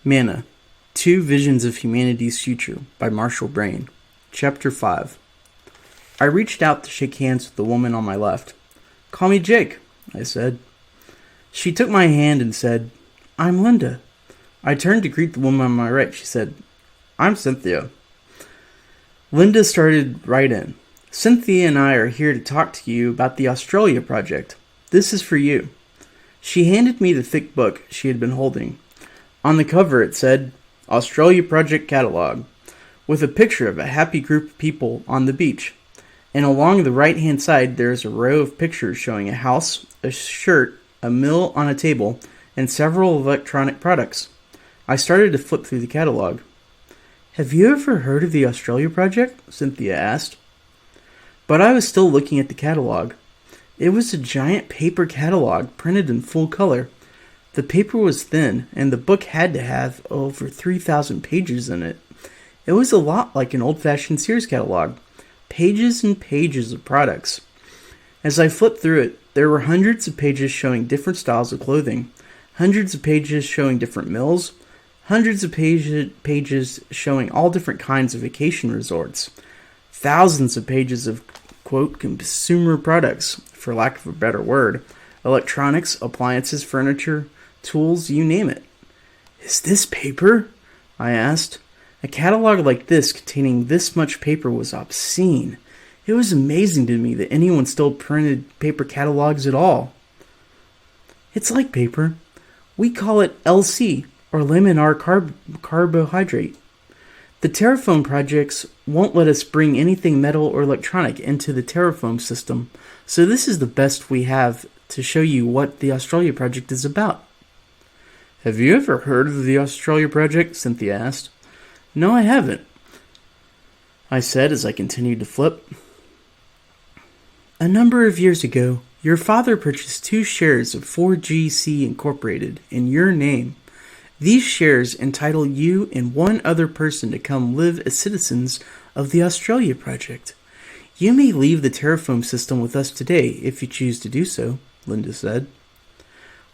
Manna, Two Visions of Humanity's Future by Marshall Brain. Chapter 5. I reached out to shake hands with the woman on my left. "Call me Jake," I said. She took my hand and said, "I'm Linda." I turned to greet the woman on my right. She said, "I'm Cynthia." Linda started right in. "Cynthia and I are here to talk to you about the Australia project. This is for you." She handed me the thick book she had been holding. On the cover it said, "Australia Project Catalog," with a picture of a happy group of people on the beach. And along the right-hand side there is a row of pictures showing a house, a shirt, a mill on a table, and several electronic products. I started to flip through the catalog. "Have you ever heard of the Australia Project?" Cynthia asked. But I was still looking at the catalog. It was a giant paper catalog printed in full color. The paper was thin, and the book had to have over 3,000 pages in it. It was a lot like an old-fashioned Sears catalog. Pages and pages of products. As I flipped through it, there were hundreds of pages showing different styles of clothing, hundreds of pages showing different mills, hundreds of pages showing all different kinds of vacation resorts, thousands of pages of, quote, consumer products, for lack of a better word, electronics, appliances, furniture, tools, you name it. "Is this paper?" I asked. A catalog like this containing this much paper was obscene. It was amazing to me that anyone still printed paper catalogs at all. "It's like paper. We call it LC, or laminar carbohydrate. The Terraform projects won't let us bring anything metal or electronic into the Terraform system, so this is the best we have to show you what the Australia Project is about." "Have you ever heard of the Australia Project?" Cynthia asked. "No, I haven't," I said as I continued to flip. "A number of years ago, your father purchased 2 shares of 4GC Incorporated in your name. These shares entitle you and one other person to come live as citizens of the Australia Project. You may leave the Terraform system with us today if you choose to do so," Linda said.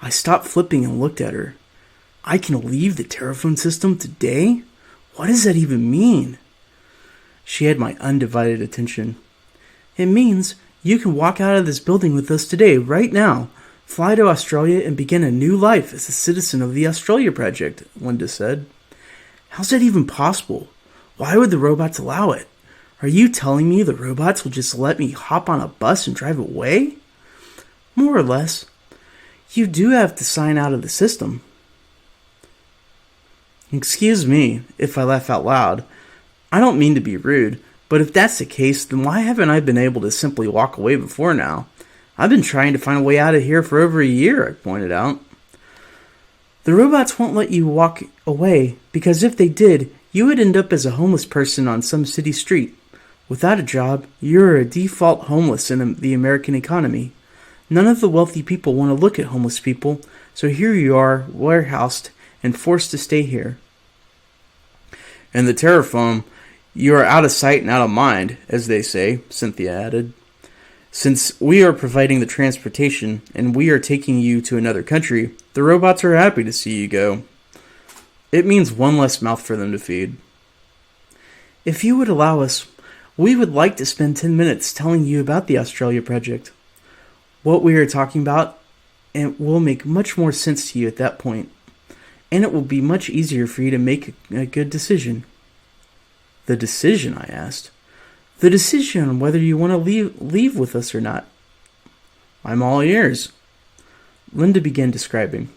I stopped flipping and looked at her. "I can leave the Terraform system today? What does that even mean?" She had my undivided attention. "It means you can walk out of this building with us today, right now, fly to Australia and begin a new life as a citizen of the Australia Project," Linda said. "How's that even possible? Why would the robots allow it? Are you telling me the robots will just let me hop on a bus and drive away?" "More or less. You do have to sign out of the system." Excuse me if I laugh out loud. I don't mean to be rude, but if that's the case, then why haven't I been able to simply walk away before now? I've been trying to find a way out of here for over a year, I pointed out. "The robots won't let you walk away, because if they did, you would end up as a homeless person on some city street. Without a job, you're a default homeless in the American economy. None of the wealthy people want to look at homeless people, so here you are, warehoused and forced to stay here. In the Terraform, you are out of sight and out of mind, as they say," Cynthia added. "Since we are providing the transportation and we are taking you to another country, the robots are happy to see you go. It means one less mouth for them to feed." "If you would allow us, we would like to spend 10 minutes telling you about the Australia Project. What we are talking about, and will make much more sense to you at that point. And it will be much easier for you to make a good decision." "The decision?" I asked. "The decision on whether you want to leave with us or not." "I'm all ears." Linda began describing.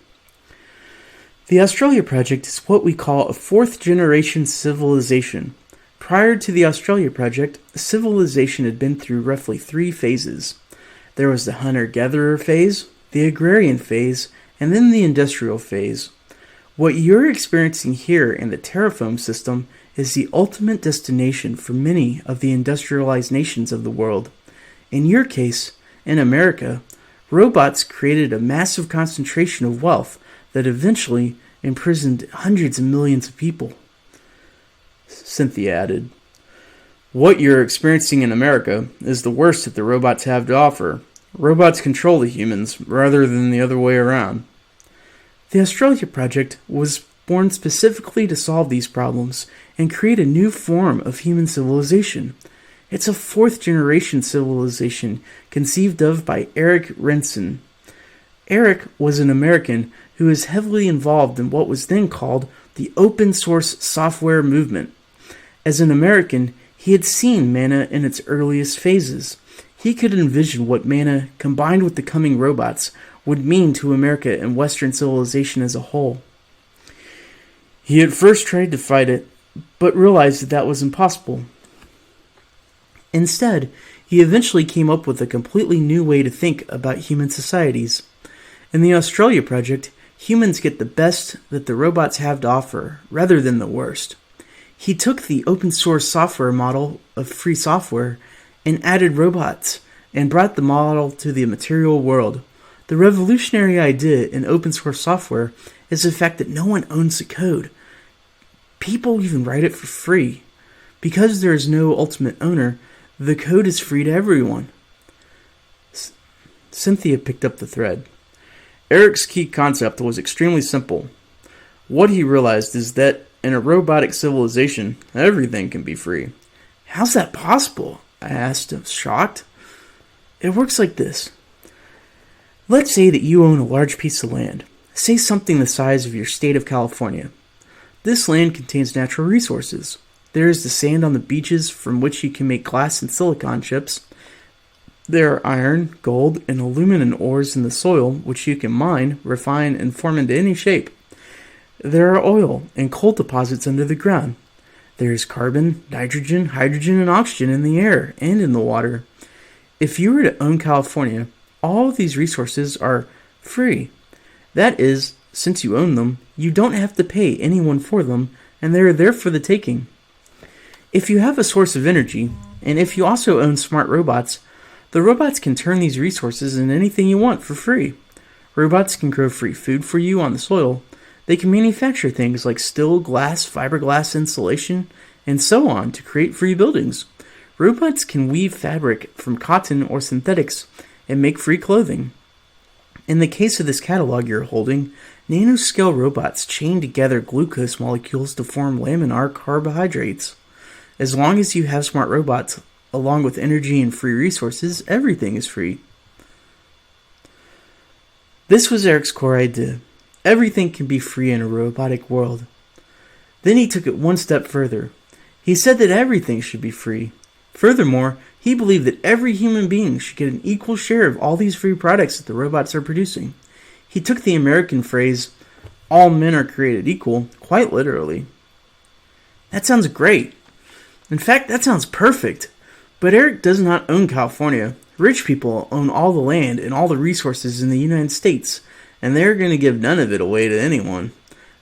"The Australia Project is what we call a 4th-generation civilization. Prior to the Australia Project, civilization had been through roughly 3 phases. There was the hunter-gatherer phase, the agrarian phase, and then the industrial phase. What you're experiencing here in the Terraform system is the ultimate destination for many of the industrialized nations of the world. In your case, in America, robots created a massive concentration of wealth that eventually imprisoned hundreds of millions of people," Cynthia added. "What you're experiencing in America is the worst that the robots have to offer. Robots control the humans rather than the other way around." The Australia Project was born specifically to solve these problems and create a new form of human civilization. It's a fourth-generation civilization conceived of by Eric Renson. Eric was an American who was heavily involved in what was then called the open source software movement. As an American, he had seen Manna in its earliest phases. He could envision what Manna, combined with the coming robots, would mean to America and Western civilization as a whole. He at first tried to fight it, but realized that was impossible. Instead, he eventually came up with a completely new way to think about human societies. In the Australia project, humans get the best that the robots have to offer, rather than the worst. He took the open source software model of free software and added robots, and brought the model to the material world. The revolutionary idea in open source software is the fact that no one owns the code. People even write it for free. Because there is no ultimate owner, the code is free to everyone. Cynthia picked up the thread. Eric's key concept was extremely simple. What he realized is that in a robotic civilization, everything can be free. How's that possible? I asked, shocked. It works like this. Let's say that you own a large piece of land. Say something the size of your state of California. This land contains natural resources. There is the sand on the beaches from which you can make glass and silicon chips. There are iron, gold, and aluminum ores in the soil which you can mine, refine, and form into any shape. There are oil and coal deposits under the ground. There is carbon, nitrogen, hydrogen, and oxygen in the air and in the water. If you were to own California, all of these resources are free. That is, since you own them, you don't have to pay anyone for them, and they are there for the taking. If you have a source of energy, and if you also own smart robots, the robots can turn these resources into anything you want for free. Robots can grow free food for you on the soil. They can manufacture things like steel, glass, fiberglass insulation, and so on to create free buildings. Robots can weave fabric from cotton or synthetics and make free clothing. In the case of this catalog you're holding, nanoscale robots chain together glucose molecules to form laminar carbohydrates. As long as you have smart robots, along with energy and free resources, everything is free. This was Eric's core idea. Everything can be free in a robotic world. Then he took it one step further. He said that everything should be free. Furthermore, he believed that every human being should get an equal share of all these free products that the robots are producing. He took the American phrase, "all men are created equal," quite literally. That sounds great. In fact, that sounds perfect. But Eric does not own California. Rich people own all the land and all the resources in the United States, and they're going to give none of it away to anyone.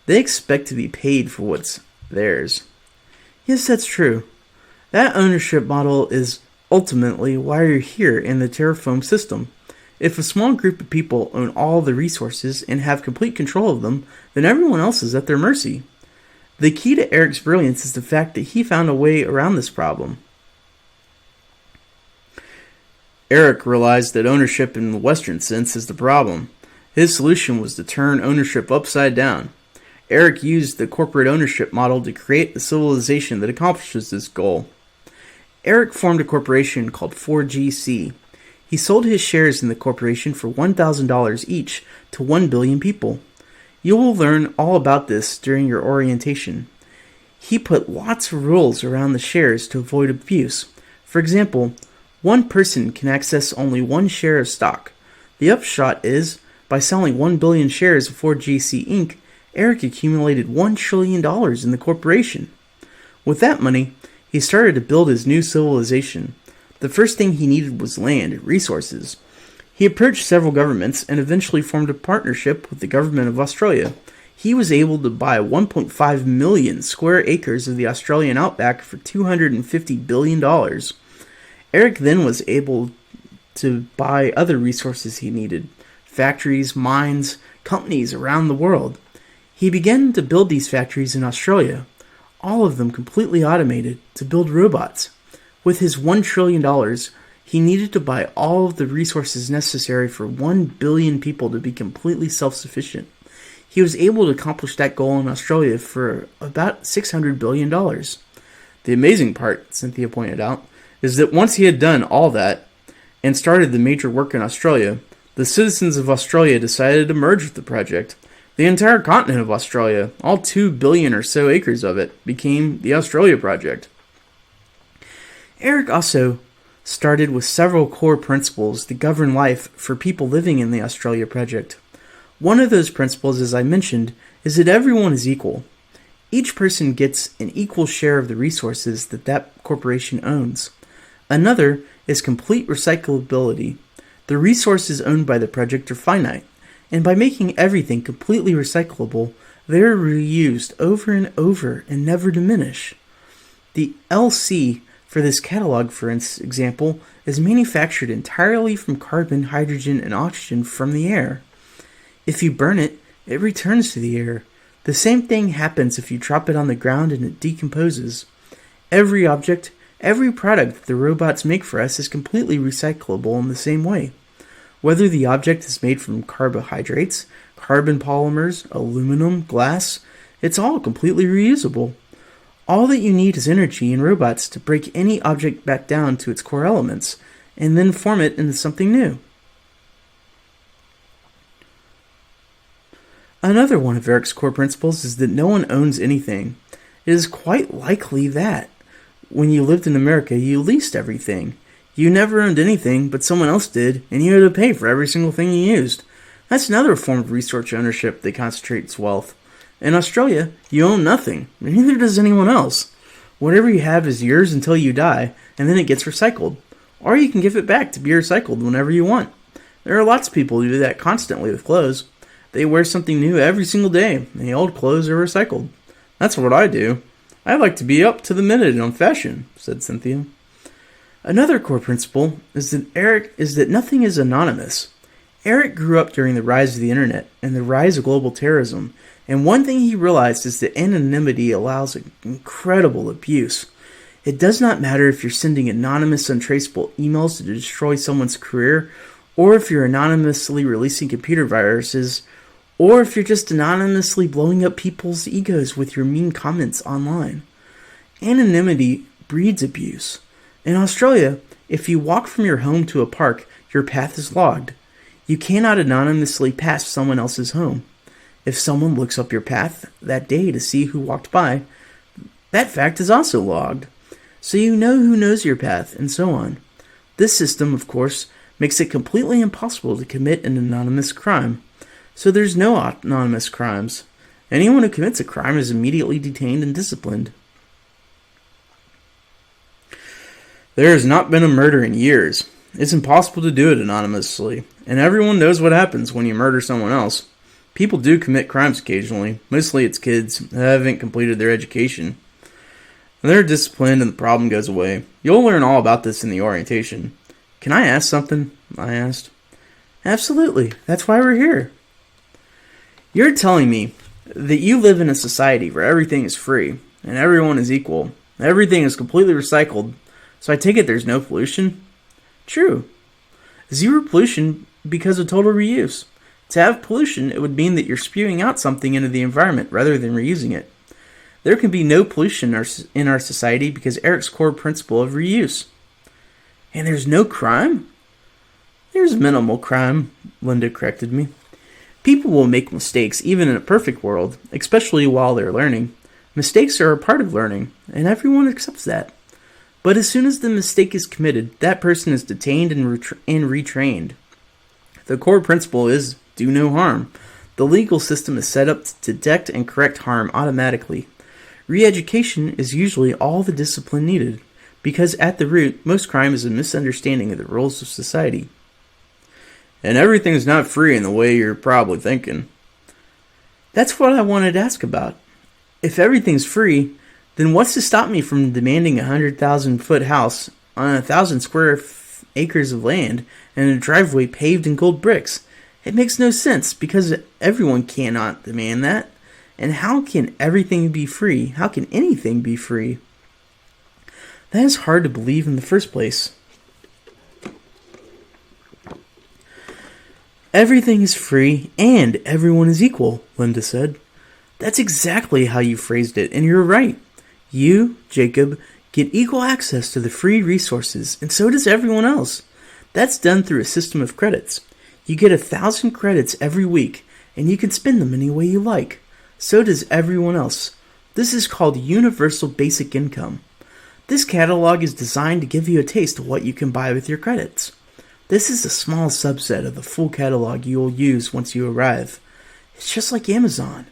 They expect to be paid for what's theirs. Yes, that's true. That ownership model is ultimately why you're here in the terraform system. If a small group of people own all the resources and have complete control of them, then everyone else is at their mercy. The key to Eric's brilliance is the fact that he found a way around this problem. Eric realized that ownership in the Western sense is the problem. His solution was to turn ownership upside down. Eric used the corporate ownership model to create a civilization that accomplishes this goal. Eric formed a corporation called 4GC. He sold his shares in the corporation for $1,000 each to 1 billion people. You will learn all about this during your orientation. He put lots of rules around the shares to avoid abuse. For example, one person can access only one share of stock. The upshot is, by selling 1 billion shares of 4GC Inc., Eric accumulated $1 trillion in the corporation. With that money, he started to build his new civilization. The first thing he needed was land, resources. He approached several governments and eventually formed a partnership with the government of Australia. He was able to buy 1.5 million square acres of the Australian outback for $250 billion. Eric then was able to buy other resources he needed, factories, mines, companies around the world. He began to build these factories in Australia, all of them completely automated, to build robots. With his $1 trillion, he needed to buy all of the resources necessary for 1 billion people to be completely self-sufficient. He was able to accomplish that goal in Australia for about $600 billion. The amazing part, Cynthia pointed out, is that once he had done all that and started the major work in Australia, the citizens of Australia decided to merge with the project. The entire continent of Australia, all 2 billion or so acres of it, became the Australia Project. Eric also started with several core principles that govern life for people living in the Australia Project. One of those principles, as I mentioned, is that everyone is equal. Each person gets an equal share of the resources that corporation owns. Another is complete recyclability. The resources owned by the project are finite, and by making everything completely recyclable, they are reused over and over and never diminish. The LC for this catalog, for example, is manufactured entirely from carbon, hydrogen, and oxygen from the air. If you burn it, it returns to the air. The same thing happens if you drop it on the ground and it decomposes. Every object, every product that the robots make for us is completely recyclable in the same way. Whether the object is made from carbohydrates, carbon polymers, aluminum, glass, it's all completely reusable. All that you need is energy and robots to break any object back down to its core elements, and then form it into something new. Another one of Eric's core principles is that no one owns anything. It is quite likely that, when you lived in America, you leased everything. You never owned anything, but someone else did, and you had to pay for every single thing you used. That's another form of resource ownership that concentrates wealth. In Australia, you own nothing, and neither does anyone else. Whatever you have is yours until you die, and then it gets recycled. Or you can give it back to be recycled whenever you want. There are lots of people who do that constantly with clothes. They wear something new every single day, and the old clothes are recycled. That's what I do. I like to be up to the minute on fashion, said Cynthia. Another core principle is that nothing is anonymous. Eric grew up during the rise of the internet and the rise of global terrorism, and one thing he realized is that anonymity allows incredible abuse. It does not matter if you're sending anonymous, untraceable emails to destroy someone's career, or if you're anonymously releasing computer viruses, or if you're just anonymously blowing up people's egos with your mean comments online. Anonymity breeds abuse. In Australia, if you walk from your home to a park, your path is logged. You cannot anonymously pass someone else's home. If someone looks up your path that day to see who walked by, that fact is also logged. So you know who knows your path, and so on. This system, of course, makes it completely impossible to commit an anonymous crime. So there's no anonymous crimes. Anyone who commits a crime is immediately detained and disciplined. There has not been a murder in years. It's impossible to do it anonymously, and everyone knows what happens when you murder someone else. People do commit crimes occasionally. Mostly it's kids that haven't completed their education. They're disciplined and the problem goes away. You'll learn all about this in the orientation. Can I ask something? I asked. Absolutely. That's why we're here. You're telling me that you live in a society where everything is free and everyone is equal. Everything is completely recycled. So I take it there's no pollution? True. Zero pollution because of total reuse. To have pollution, it would mean that you're spewing out something into the environment rather than reusing it. There can be no pollution in our society because Eric's core principle of reuse. And there's no crime? There's minimal crime, Linda corrected me. People will make mistakes even in a perfect world, especially while they're learning. Mistakes are a part of learning, and everyone accepts that. But as soon as the mistake is committed, that person is detained and retrained. The core principle is do no harm. The legal system is set up to detect and correct harm automatically. Re-education is usually all the discipline needed, because at the root, most crime is a misunderstanding of the rules of society. And everything's not free in the way you're probably thinking. That's what I wanted to ask about. If everything's free, then what's to stop me from demanding a 100,000-foot house on 1,000 square acres of land and a driveway paved in gold bricks? It makes no sense because everyone cannot demand that. And how can everything be free? How can anything be free? That is hard to believe in the first place. Everything is free and everyone is equal, Linda said. That's exactly how you phrased it, and you're right. You, Jacob, get equal access to the free resources, and so does everyone else. That's done through a system of credits. You get 1,000 credits every week, and you can spend them any way you like. So does everyone else. This is called Universal Basic Income. This catalog is designed to give you a taste of what you can buy with your credits. This is a small subset of the full catalog you will use once you arrive. It's just like Amazon.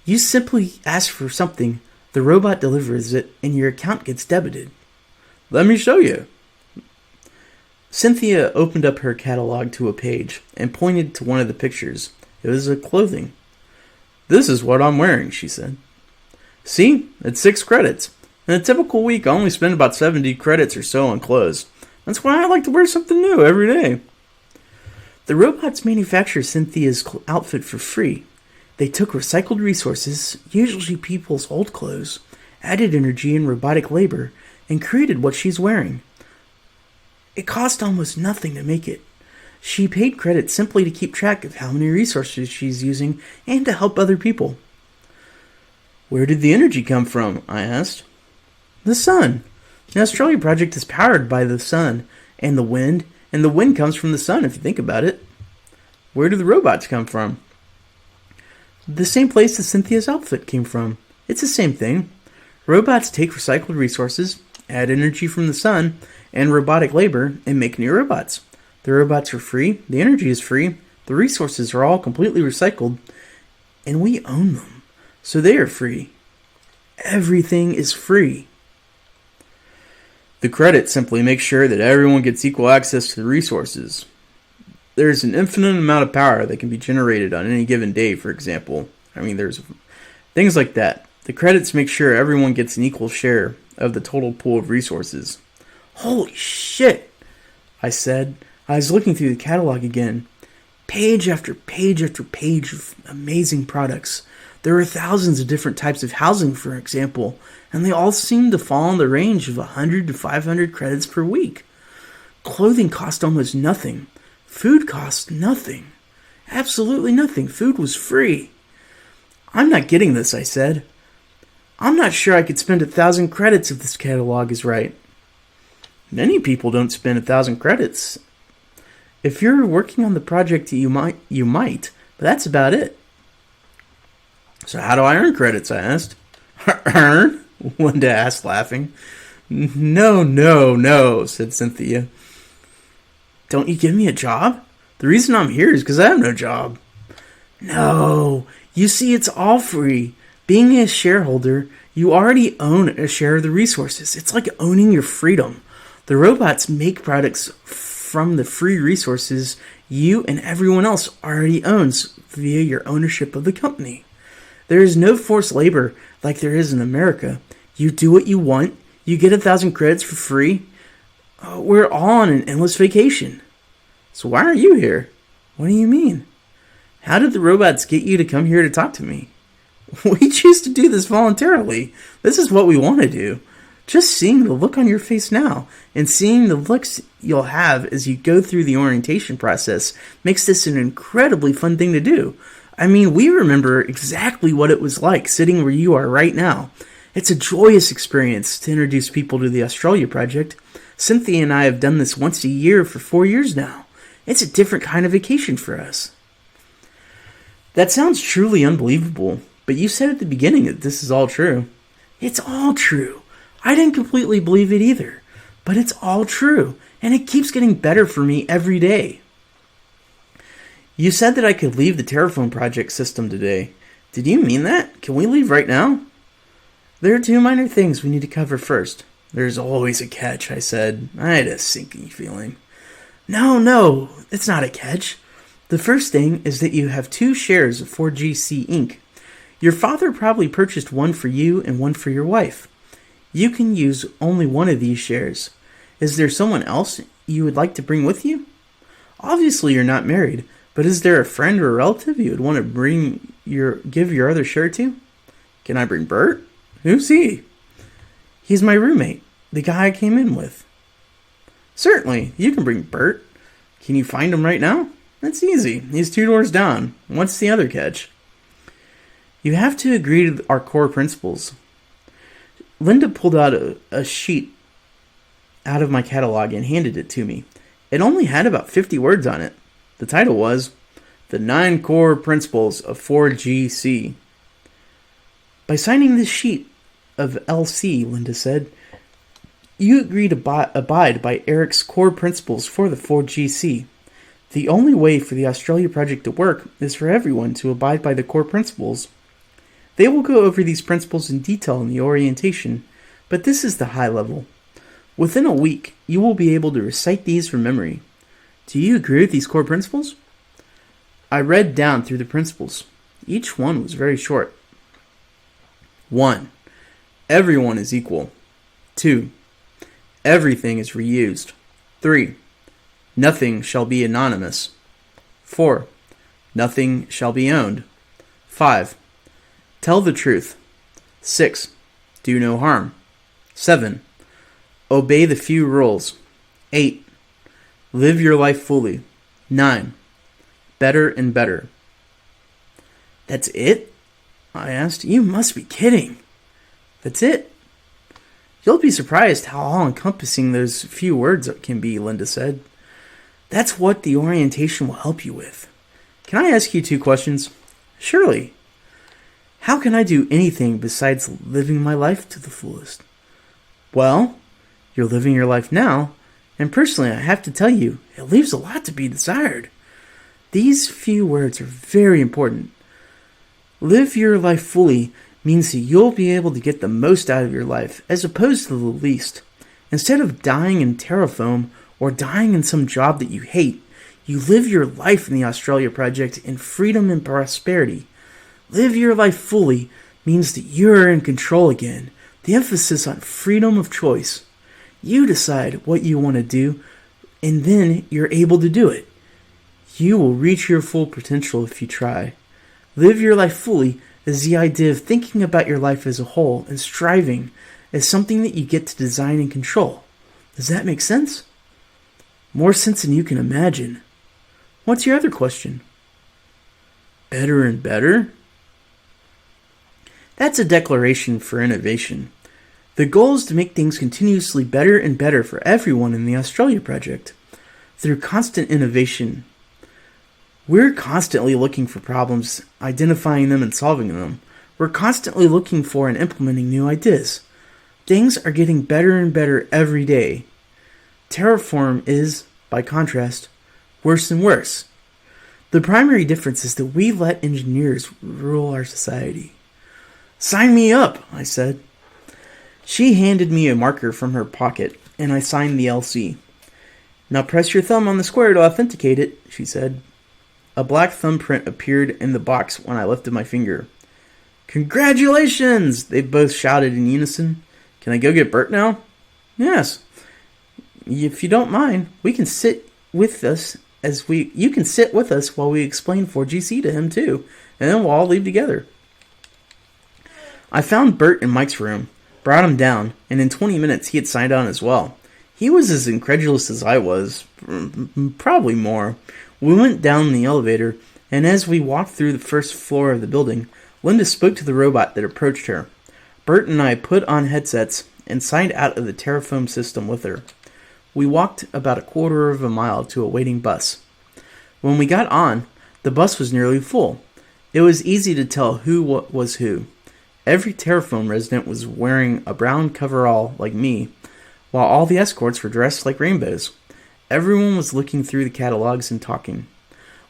You simply ask for something, the robot delivers it, and your account gets debited. Let me show you. Cynthia opened up her catalog to a page and pointed to one of the pictures. It was a clothing. This is what I'm wearing, she said. See, it's 6 credits. In a typical week, I only spend about 70 credits or so on clothes. That's why I like to wear something new every day. The robots manufacture Cynthia's outfit for free. They took recycled resources, usually people's old clothes, added energy and robotic labor, and created what she's wearing. It cost almost nothing to make it. She paid credit simply to keep track of how many resources she's using and to help other people. Where did the energy come from? I asked. The sun. The Australia project is powered by the sun and the wind comes from the sun if you think about it. Where do the robots come from? The same place that Cynthia's outfit came from. It's the same thing. Robots take recycled resources, add energy from the sun, and robotic labor, and make new robots. The robots are free, the energy is free, the resources are all completely recycled, and we own them, so they are free. Everything is free. The credit simply makes sure that everyone gets equal access to the resources. There's an infinite amount of power that can be generated on any given day, for example. There's things like that. The credits make sure everyone gets an equal share of the total pool of resources. Holy shit, I said. I was looking through the catalog again. Page after page after page of amazing products. There are thousands of different types of housing, for example, and they all seem to fall in the range of 100 to 500 credits per week. Clothing cost almost nothing. Food cost nothing. Absolutely nothing. Food was free. I'm not getting this, I said. I'm not sure I could spend 1,000 credits if this catalog is right. Many people don't spend 1,000 credits. If you're working on the project, you might, but that's about it. So how do I earn credits? I asked. Earn? Linda asked, laughing. No, said Cynthia. Don't you give me a job? The reason I'm here is because I have no job. No, you see, it's all free. Being a shareholder, you already own a share of the resources. It's like owning your freedom. The robots make products from the free resources you and everyone else already owns via your ownership of the company. There is no forced labor like there is in America. You do what you want. You get 1,000 credits for free. We're all on an endless vacation. So why aren't you here? What do you mean? How did the robots get you to come here to talk to me? We choose to do this voluntarily. This is what we want to do. Just seeing the look on your face now and seeing the looks you'll have as you go through the orientation process makes this an incredibly fun thing to do. We remember exactly what it was like sitting where you are right now. It's a joyous experience to introduce people to the Australia project. Cynthia and I have done this once a year for 4 years now. It's a different kind of vacation for us. That sounds truly unbelievable, but you said at the beginning that this is all true. It's all true. I didn't completely believe it either, but it's all true, and it keeps getting better for me every day. You said that I could leave the Terraform project system today. Did you mean that? Can we leave right now? There are 2 minor things we need to cover first. There's always a catch, I said. I had a sinking feeling. No, it's not a catch. The first thing is that you have 2 shares of 4GC Inc. Your father probably purchased one for you and one for your wife. You can use only one of these shares. Is there someone else you would like to bring with you? Obviously you're not married, but is there a friend or a relative you would want to give your other share to? Can I bring Bert? Who's he? He's my roommate, the guy I came in with. Certainly, you can bring Bert. Can you find him right now? That's easy. He's 2 doors down. What's the other catch? You have to agree to our core principles. Linda pulled out a sheet out of my catalog and handed it to me. It only had about 50 words on it. The title was The 9 Core Principles of 4GC. By signing this sheet of LC, Linda said, you agree to abide by Eric's core principles for the 4GC. The only way for the Australia project to work is for everyone to abide by the core principles. They will go over these principles in detail in the orientation, but this is the high level. Within a week, you will be able to recite these from memory. Do you agree with these core principles? I read down through the principles. Each one was very short. 1. Everyone is equal. 2. Everything is reused. 3. Nothing shall be anonymous. 4. Nothing shall be owned. 5. Tell the truth. 6. Do no harm. 7. Obey the few rules. 8. Live your life fully. 9. Better and better. That's it? I asked. You must be kidding. That's it? You'll be surprised how all-encompassing those few words can be, Linda said. That's what the orientation will help you with. Can I ask you 2 questions? Surely. How can I do anything besides living my life to the fullest? Well, you're living your life now, and personally I have to tell you, it leaves a lot to be desired. These few words are very important. Live your life fully means that you'll be able to get the most out of your life as opposed to the least. Instead of dying in terraform or dying in some job that you hate, you live your life in the Australia Project in freedom and prosperity. Live your life fully means that you're in control again. The emphasis on freedom of choice. You decide what you want to do, and then you're able to do it. You will reach your full potential if you try. Live your life fully is the idea of thinking about your life as a whole and striving as something that you get to design and control. Does that make sense? More sense than you can imagine. What's your other question? Better and better? That's a declaration for innovation. The goal is to make things continuously better and better for everyone in the Australia Project. Through constant innovation, we're constantly looking for problems, identifying them and solving them. We're constantly looking for and implementing new ideas. Things are getting better and better every day. Terraform is, by contrast, worse and worse. The primary difference is that we let engineers rule our society. Sign me up, I said. She handed me a marker from her pocket, and I signed the LC. Now press your thumb on the square to authenticate it, she said. A black thumbprint appeared in the box when I lifted my finger. Congratulations! They both shouted in unison. Can I go get Bert now? Yes. If you don't mind, you can sit with us while we explain 4GC to him too, and then we'll all leave together. I found Bert in Mike's room, brought him down, and in 20 minutes he had signed on as well. He was as incredulous as I was, probably more. We went down the elevator, and as we walked through the first floor of the building, Linda spoke to the robot that approached her. Bert and I put on headsets and signed out of the Terraform system with her. We walked about a quarter of a mile to a waiting bus. When we got on, the bus was nearly full. It was easy to tell who was who. Every Terraform resident was wearing a brown coverall like me, while all the escorts were dressed like rainbows. Everyone was looking through the catalogs and talking.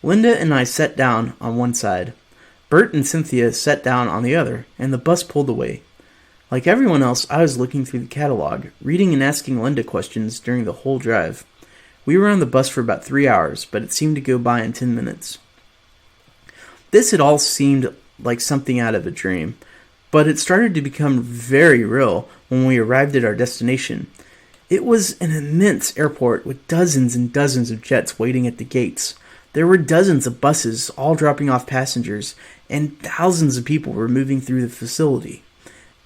Linda and I sat down on one side. Bert and Cynthia sat down on the other, and the bus pulled away. Like everyone else, I was looking through the catalog, reading and asking Linda questions during the whole drive. We were on the bus for about 3 hours, but it seemed to go by in 10 minutes. This had all seemed like something out of a dream, but it started to become very real when we arrived at our destination. It was an immense airport with dozens and dozens of jets waiting at the gates. There were dozens of buses all dropping off passengers, and thousands of people were moving through the facility.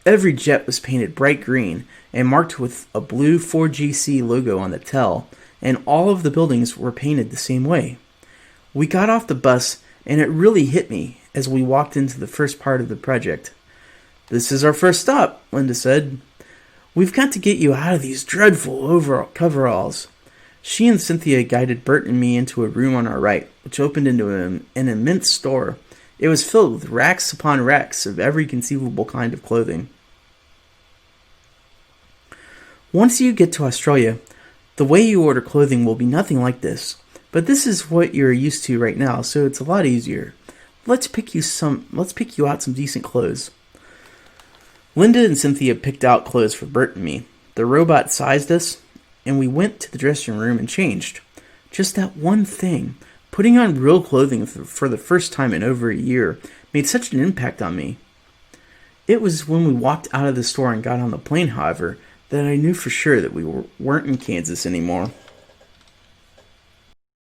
Every jet was painted bright green and marked with a blue 4GC logo on the tail, and all of the buildings were painted the same way. We got off the bus, and it really hit me as we walked into the first part of the project. "This is our first stop," Linda said. "We've got to get you out of these dreadful coveralls." She and Cynthia guided Bert and me into a room on our right, which opened into an immense store. It was filled with racks upon racks of every conceivable kind of clothing. "Once you get to Australia, the way you order clothing will be nothing like this. But this is what you're used to right now, so it's a lot easier. Let's pick you out some decent clothes." Linda and Cynthia picked out clothes for Bert and me. The robot sized us, and we went to the dressing room and changed. Just that one thing, putting on real clothing for the first time in over a year, made such an impact on me. It was when we walked out of the store and got on the plane, however, that I knew for sure that we weren't in Kansas anymore.